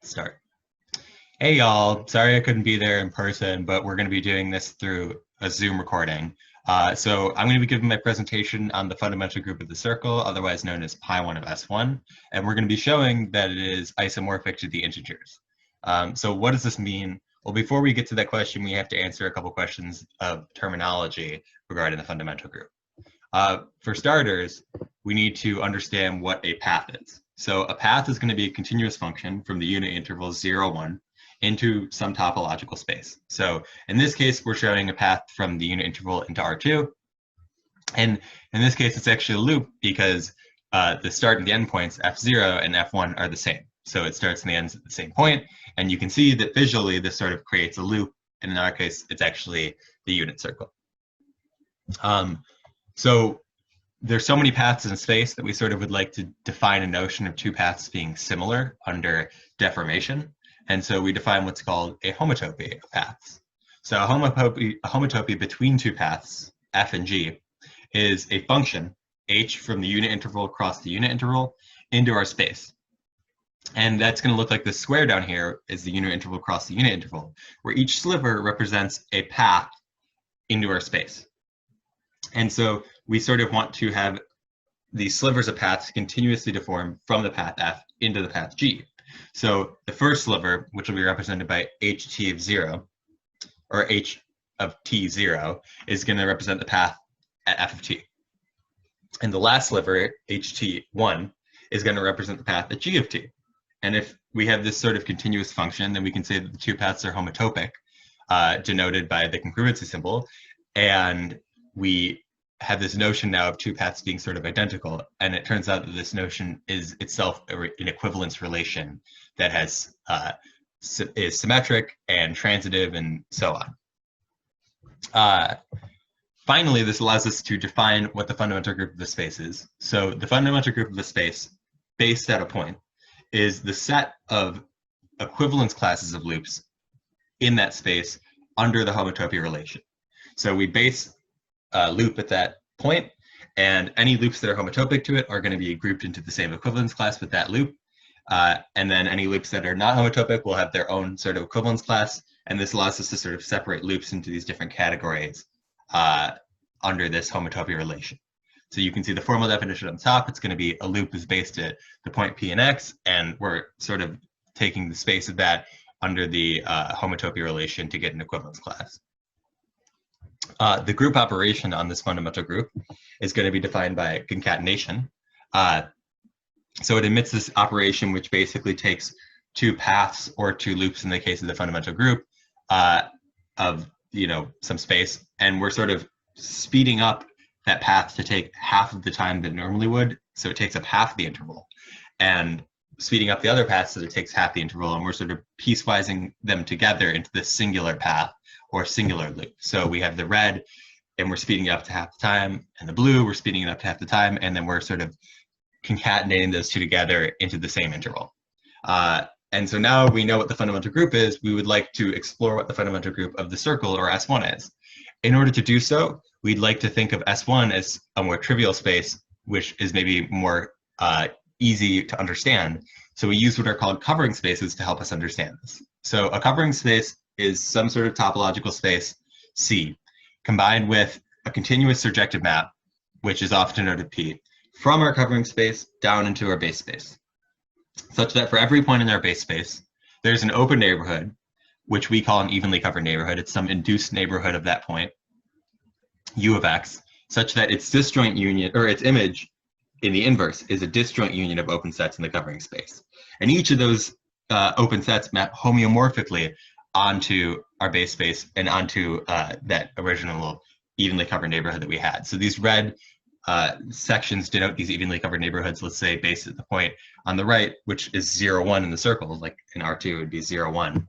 Start. Hey y'all, sorry I couldn't be there in person, but we're going to be doing this through a Zoom recording. So I'm going to be giving my presentation on the fundamental group of the circle, otherwise known as pi1 of S1, and we're going to be showing that it is isomorphic to the integers. So what does this mean? Well, before we get to that question, we have to answer a couple questions of terminology regarding the fundamental group. For starters, we need to understand what a path is. So a path is going to be a continuous function from the unit intervals 0, 1 into some topological space. So in this case, we're showing a path from the unit interval into R2. And in this case, it's actually a loop because the start and the end points, F0 and F1, are the same. So it starts and the ends at the same point. And you can see that visually, this sort of creates a loop. And in our case, it's actually the unit circle. So there's so many paths in space that we sort of would like to define a notion of two paths being similar under deformation. And so we define what's called a homotopy of paths. So a homotopy between two paths, f and g, is a function, h, from the unit interval across the unit interval into our space. And that's going to look like this square down here is the unit interval across the unit interval, where each sliver represents a path into our space. And so we sort of want to have these slivers of paths continuously deform from the path f into the path g. So the first sliver, which will be represented by ht of 0, or h of t0, is going to represent the path at f of t. And the last sliver, ht1, is going to represent the path at g of t. And if we have this sort of continuous function, then we can say that the two paths are homotopic, denoted by the congruency symbol. And we have this notion now of two paths being sort of identical, and it turns out that this notion is itself an equivalence relation that has is symmetric and transitive and so on. Finally, this allows us to define what the fundamental group of the space is. So the fundamental group of the space, based at a point, is the set of equivalence classes of loops in that space under the homotopy relation. So we base loop at that point, and any loops that are homotopic to it are going to be grouped into the same equivalence class with that loop. And then any loops that are not homotopic will have their own sort of equivalence class, and this allows us to sort of separate loops into these different categories under this homotopy relation. So you can see the formal definition on top. It's going to be a loop is based at the point P and X, and we're sort of taking the space of that under the homotopy relation to get an equivalence class. The group operation on this fundamental group is going to be defined by concatenation. So it emits this operation which basically takes two paths or two loops in the case of the fundamental group of some space, and we're sort of speeding up that path to take half of the time that it normally would. So it takes up half the interval, and speeding up the other path so that it takes half the interval, and we're sort of piecewising them together into this singular path or singular loop. So we have the red, and we're speeding it up to half the time, and the blue, we're speeding it up to half the time, and then we're sort of concatenating those two together into the same interval. And so now we know what the fundamental group is. We would like to explore what the fundamental group of the circle, or S1, is. In order to do so, we'd like to think of S1 as a more trivial space, which is maybe more easy to understand. So we use what are called covering spaces to help us understand this. So a covering space is some sort of topological space, C, combined with a continuous surjective map, which is often denoted P, from our covering space down into our base space, such that for every point in our base space, there's an open neighborhood, which we call an evenly covered neighborhood. It's some induced neighborhood of that point, U of X, such that its disjoint union, or its image in the inverse, is a disjoint union of open sets in the covering space. And each of those open sets map homeomorphically onto our base space and onto that original evenly covered neighborhood that we had. So these red sections denote these evenly covered neighborhoods, let's say based at the point on the right, which is 0, 1 in the circle, like in R2 it would be 0, 1.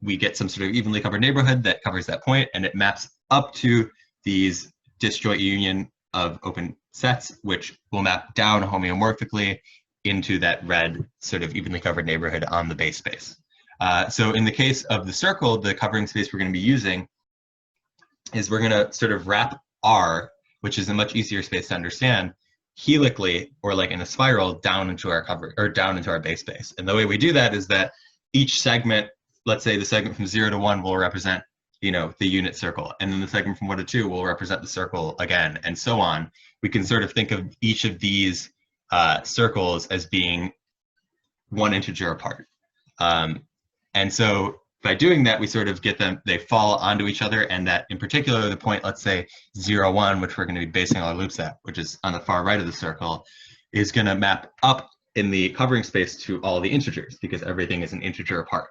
We get some sort of evenly covered neighborhood that covers that point, and it maps up to these disjoint union of open sets, which will map down homeomorphically into that red sort of evenly covered neighborhood on the base space. So in the case of the circle, the covering space we're going to be using is we're going to sort of wrap R, which is a much easier space to understand, helically, or like in a spiral, down into our cover, or down into our base space. And the way we do that is that each segment, let's say the segment from 0 to 1 will represent, the unit circle, and then the segment from 1 to 2 will represent the circle again, and so on. We can sort of think of each of these circles as being one integer apart. And so by doing that, we sort of get them, they fall onto each other, and that in particular, the point, let's say 0, 1, which we're going to be basing our loops at, which is on the far right of the circle, is going to map up in the covering space to all the integers, because everything is an integer apart.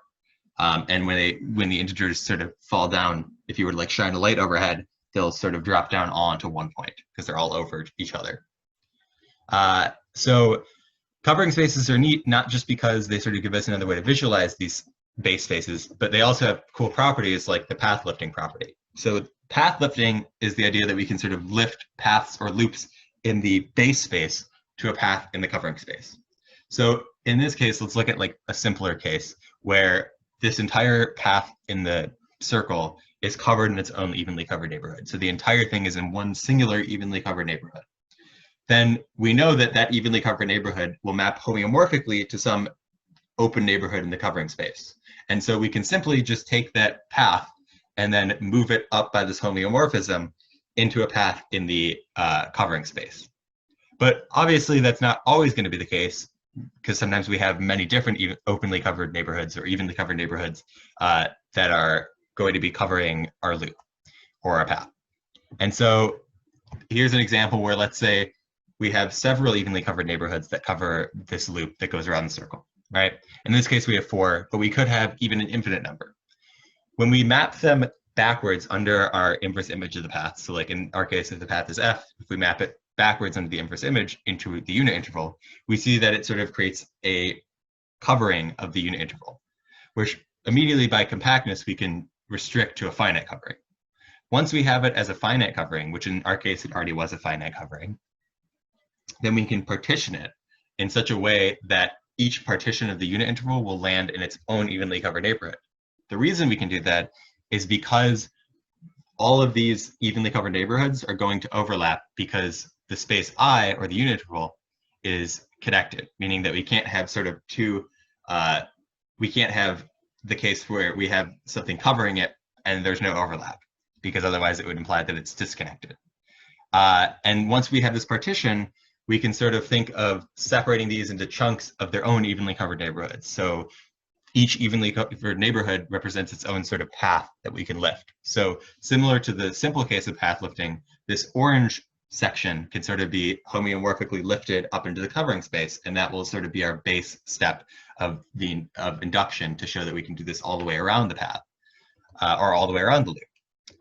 And when the integers sort of fall down, if you were to like shine a light overhead, they'll sort of drop down all into one point because they're all over each other. So covering spaces are neat, not just because they sort of give us another way to visualize these base spaces, but they also have cool properties like the path lifting property. So path lifting is the idea that we can sort of lift paths or loops in the base space to a path in the covering space. So in this case, let's look at like a simpler case where this entire path in the circle is covered in its own evenly covered neighborhood. So the entire thing is in one singular evenly covered neighborhood. Then we know that that evenly covered neighborhood will map homeomorphically to some open neighborhood in the covering space. And so we can simply just take that path and then move it up by this homeomorphism into a path in the covering space. But obviously that's not always going to be the case, because sometimes we have many different openly covered neighborhoods or evenly covered neighborhoods that are going to be covering our loop or our path. And so here's an example where, let's say we have several evenly covered neighborhoods that cover this loop that goes around the circle, right? In this case, we have 4, but we could have even an infinite number. When we map them backwards under our inverse image of the path, so like in our case, if the path is f, if we map it backwards under the inverse image into the unit interval, we see that it sort of creates a covering of the unit interval, which immediately by compactness, we can restrict to a finite covering. Once we have it as a finite covering, which in our case, it already was a finite covering, then we can partition it in such a way that each partition of the unit interval will land in its own evenly covered neighborhood. The reason we can do that is because all of these evenly covered neighborhoods are going to overlap because the space I, or the unit interval, is connected, meaning that we can't have sort of we can't have the case where we have something covering it and there's no overlap, because otherwise it would imply that it's disconnected. And once we have this partition, we can sort of think of separating these into chunks of their own evenly covered neighborhoods. So each evenly covered neighborhood represents its own sort of path that we can lift. So similar to the simple case of path lifting, this orange section can sort of be homeomorphically lifted up into the covering space, and that will sort of be our base step of induction to show that we can do this all the way around the path, or all the way around the loop.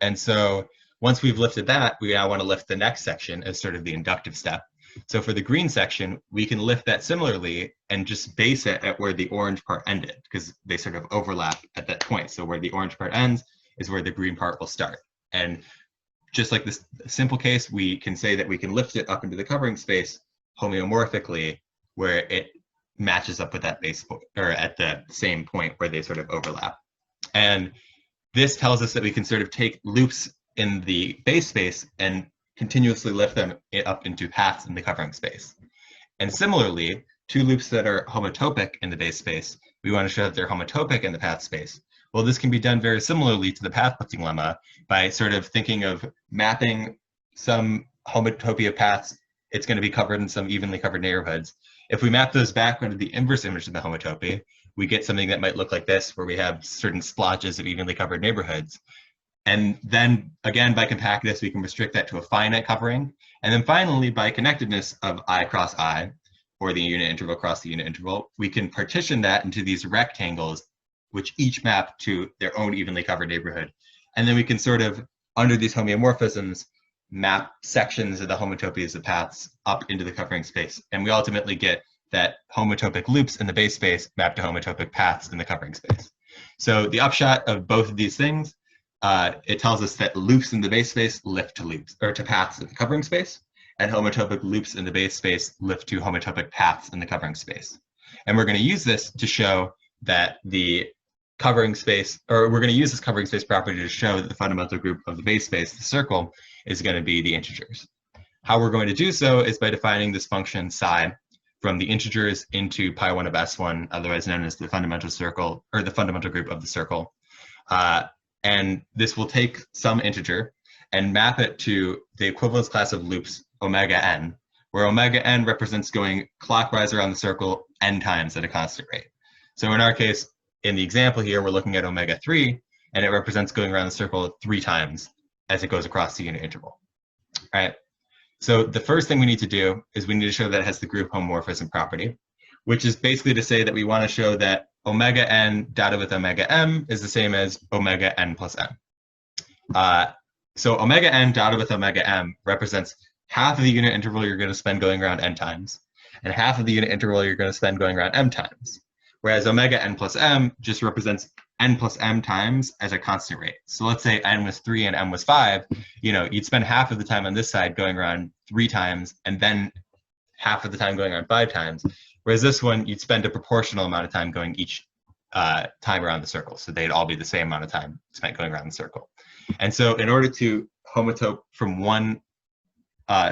And so once we've lifted that, we now want to lift the next section as sort of the inductive step. So for the green section, we can lift that similarly and just base it at where the orange part ended, because they sort of overlap at that point. So where the orange part ends is where the green part will start. And just like this simple case, we can say that we can lift it up into the covering space homeomorphically, where it matches up with that base point, or at the same point where they sort of overlap. And this tells us that we can sort of take loops in the base space and continuously lift them up into paths in the covering space. And similarly, two loops that are homotopic in the base space, we want to show that they're homotopic in the path space. Well, this can be done very similarly to the path lifting lemma by sort of thinking of mapping some homotopy of paths. It's going to be covered in some evenly covered neighborhoods. If we map those back onto the inverse image of the homotopy, we get something that might look like this, where we have certain splotches of evenly covered neighborhoods. And then again, by compactness, we can restrict that to a finite covering. And then finally, by connectedness of I cross I, or the unit interval across the unit interval, we can partition that into these rectangles, which each map to their own evenly covered neighborhood. And then we can sort of, under these homeomorphisms, map sections of the homotopies of paths up into the covering space. And we ultimately get that homotopic loops in the base space map to homotopic paths in the covering space. So the upshot of both of these things, it tells us that loops in the base space lift to loops, or to paths in the covering space, and homotopic loops in the base space lift to homotopic paths in the covering space. And we're going to use this to show that the covering space, or we're going to use this covering space property to show that the fundamental group of the base space, the circle, is going to be the integers. How we're going to do so is by defining this function psi from the integers into pi1 of S1, otherwise known as the fundamental circle, or the fundamental group of the circle. And this will take some integer and map it to the equivalence class of loops omega n, where omega n represents going clockwise around the circle n times at a constant rate. So in our case, in the example here, we're looking at omega 3, and it represents going around the circle 3 times as it goes across the unit interval. All right. So the first thing we need to do is we need to show that it has the group homomorphism property, which is basically to say that we want to show that omega n dotted with omega m is the same as omega n plus m. So omega n dotted with omega m represents half of the unit interval you're going to spend going around n times, and half of the unit interval you're going to spend going around m times. Whereas omega n plus m just represents n plus m times as a constant rate. So let's say n was 3 and m was 5, you'd spend half of the time on this side going around 3 times, and then half of the time going around 5 times. Whereas this one, you'd spend a proportional amount of time going each time around the circle. So they'd all be the same amount of time spent going around the circle. And so in order to homotope from one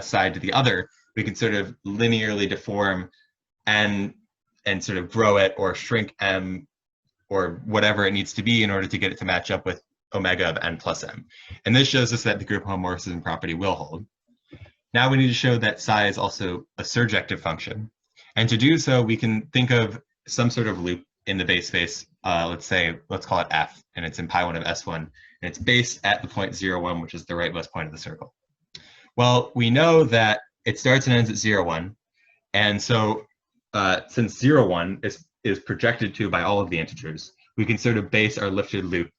side to the other, we can sort of linearly deform n and sort of grow it or shrink m or whatever it needs to be in order to get it to match up with omega of n plus m. And this shows us that the group homomorphism property will hold. Now we need to show that psi is also a surjective function. And to do so, we can think of some sort of loop in the base space. Let's call it f, and it's in pi1 of S1, and it's based at the point 0, 1, which is the rightmost point of the circle. Well, we know that it starts and ends at 0, 1, and so since 0, 1 is projected to by all of the integers, we can sort of base our lifted loop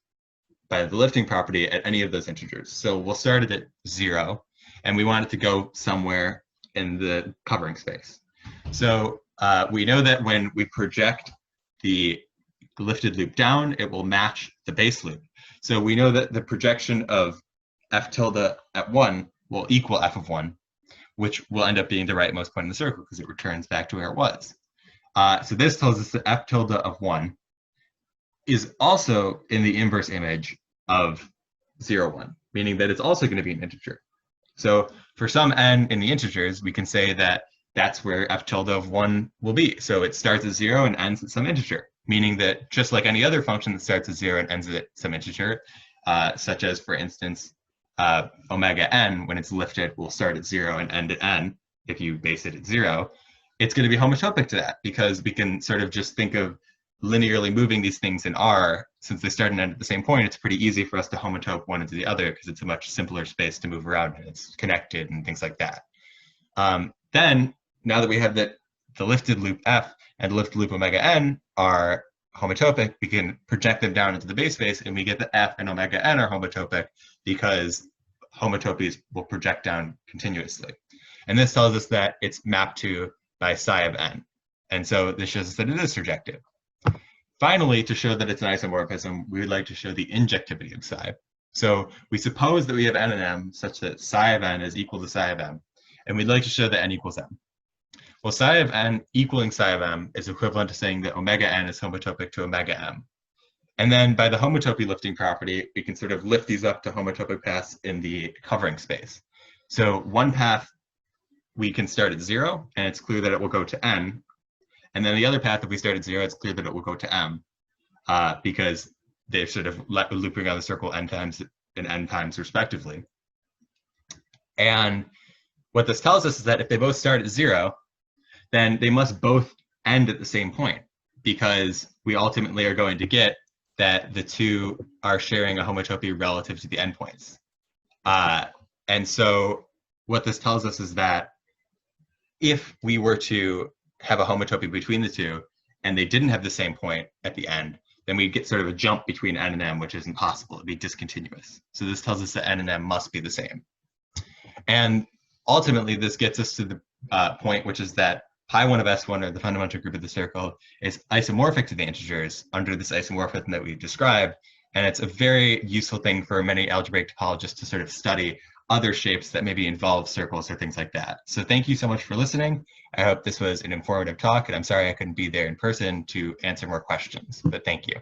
by the lifting property at any of those integers. So we'll start it at 0, and we want it to go somewhere in the covering space. So we know that when we project the lifted loop down, it will match the base loop. So we know that the projection of f tilde at 1 will equal f of 1, which will end up being the rightmost point in the circle because it returns back to where it was. So this tells us that f tilde of 1 is also in the inverse image of 0, 1, meaning that it's also going to be an integer. So for some n in the integers, we can say that that's where f tilde of 1 will be. So it starts at 0 and ends at some integer, meaning that just like any other function that starts at 0 and ends at some integer, such as, for instance, omega n, when it's lifted, will start at 0 and end at n, if you base it at 0, it's going to be homotopic to that, because we can sort of just think of linearly moving these things in R. Since they start and end at the same point, it's pretty easy for us to homotope one into the other because it's a much simpler space to move around and it's connected and things like that. Then, now that we have the lifted loop f and the lifted loop omega n are homotopic, we can project them down into the base space, and we get that f and omega n are homotopic because homotopies will project down continuously. And this tells us that it's mapped to by psi of n. And so this shows us that it is surjective. Finally, to show that it's an isomorphism, we would like to show the injectivity of psi. So we suppose that we have n and m such that psi of n is equal to psi of m, and we'd like to show that n equals m. Well, psi of n equaling psi of m is equivalent to saying that omega n is homotopic to omega m. And then by the homotopy lifting property, we can sort of lift these up to homotopic paths in the covering space. So one path, we can start at 0, and it's clear that it will go to n. And then the other path, if we start at 0, it's clear that it will go to m, because they're sort of looping around the circle n times and n times respectively. And what this tells us is that if they both start at 0, then they must both end at the same point, because we ultimately are going to get that the two are sharing a homotopy relative to the endpoints. And so what this tells us is that if we were to have a homotopy between the two and they didn't have the same point at the end, then we'd get sort of a jump between n and m, which is impossible. It'd be discontinuous. So this tells us that n and m must be the same. And ultimately, this gets us to the point, which is that pi1 of S1, or the fundamental group of the circle, is isomorphic to the integers under this isomorphism that we've described. And it's a very useful thing for many algebraic topologists to sort of study other shapes that maybe involve circles or things like that. So thank you so much for listening. I hope this was an informative talk, and I'm sorry I couldn't be there in person to answer more questions, but thank you.